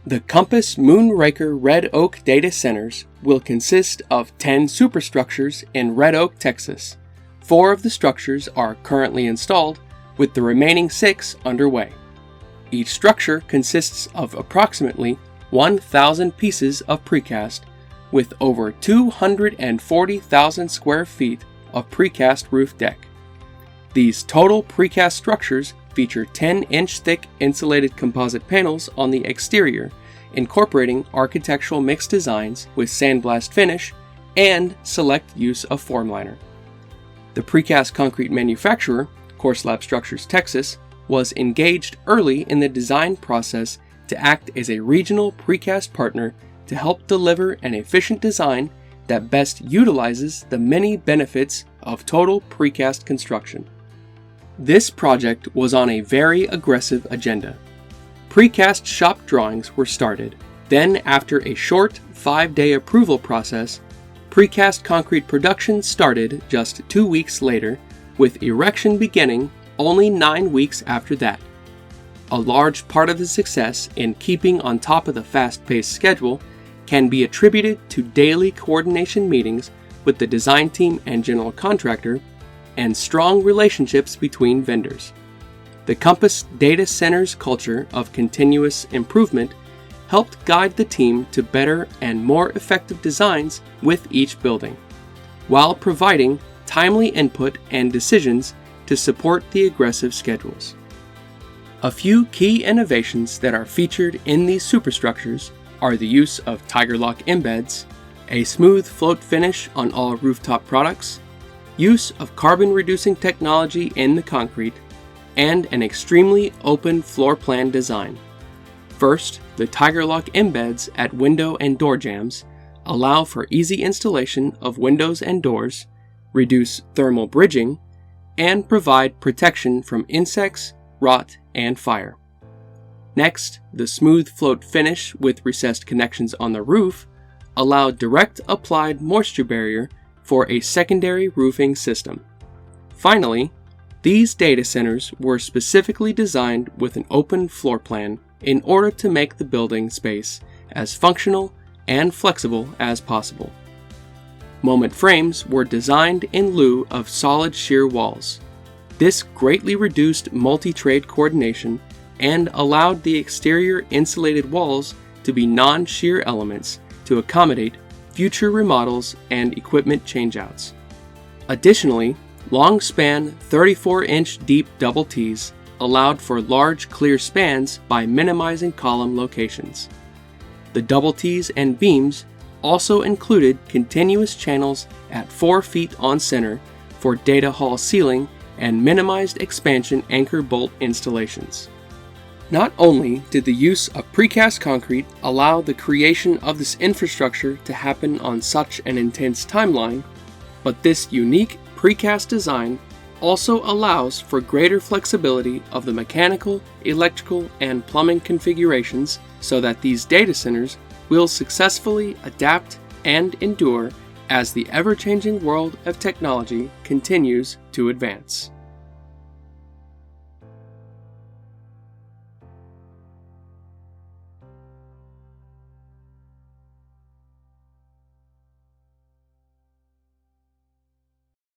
The Compass Moonraker Red Oak data centers will consist of 10 superstructures in Red Oak, Texas. 4 of the structures are currently installed, with the remaining 6 underway. Each structure consists of approximately 1,000 pieces of precast, with over 240,000 square feet of precast roof deck. These total precast structures feature 10-inch thick insulated composite panels on the exterior, incorporating architectural mix designs with sandblast finish and select use of formliner. The precast concrete manufacturer, Coreslab Structures, Texas, was engaged early in the design process to act as a regional precast partner to help deliver an efficient design that best utilizes the many benefits of total precast construction. This project was on a very aggressive agenda. Precast shop drawings were started. Then, after a short 5-day approval process, precast concrete production started just 2 weeks later, with erection beginning only 9 weeks after that. A large part of the success in keeping on top of the fast-paced schedule can be attributed to daily coordination meetings with the design team and general contractor, and strong relationships between vendors. The Compass Data Center's culture of continuous improvement helped guide the team to better and more effective designs with each building, while providing timely input and decisions to support the aggressive schedules. A few key innovations that are featured in these superstructures are the use of TigerLock embeds, a smooth float finish on all rooftop products, use of carbon-reducing technology in the concrete, and an extremely open floor plan design. First, the TigerLock embeds at window and door jambs allow for easy installation of windows and doors, reduce thermal bridging, and provide protection from insects, rot, and fire. Next, the smooth float finish with recessed connections on the roof allow direct applied moisture barrier for a secondary roofing system. Finally, these data centers were specifically designed with an open floor plan in order to make the building space as functional and flexible as possible. Moment frames were designed in lieu of solid shear walls. This greatly reduced multi-trade coordination and allowed the exterior insulated walls to be non-shear elements to accommodate future remodels and equipment changeouts. Additionally, long-span 34-inch deep double T's allowed for large clear spans by minimizing column locations. The double T's and beams also included continuous channels at 4 feet on center for data hall ceiling and minimized expansion anchor bolt installations. Not only did the use of precast concrete allow the creation of this infrastructure to happen on such an intense timeline, but this unique precast design also allows for greater flexibility of the mechanical, electrical, and plumbing configurations so that these data centers will successfully adapt and endure as the ever-changing world of technology continues to advance.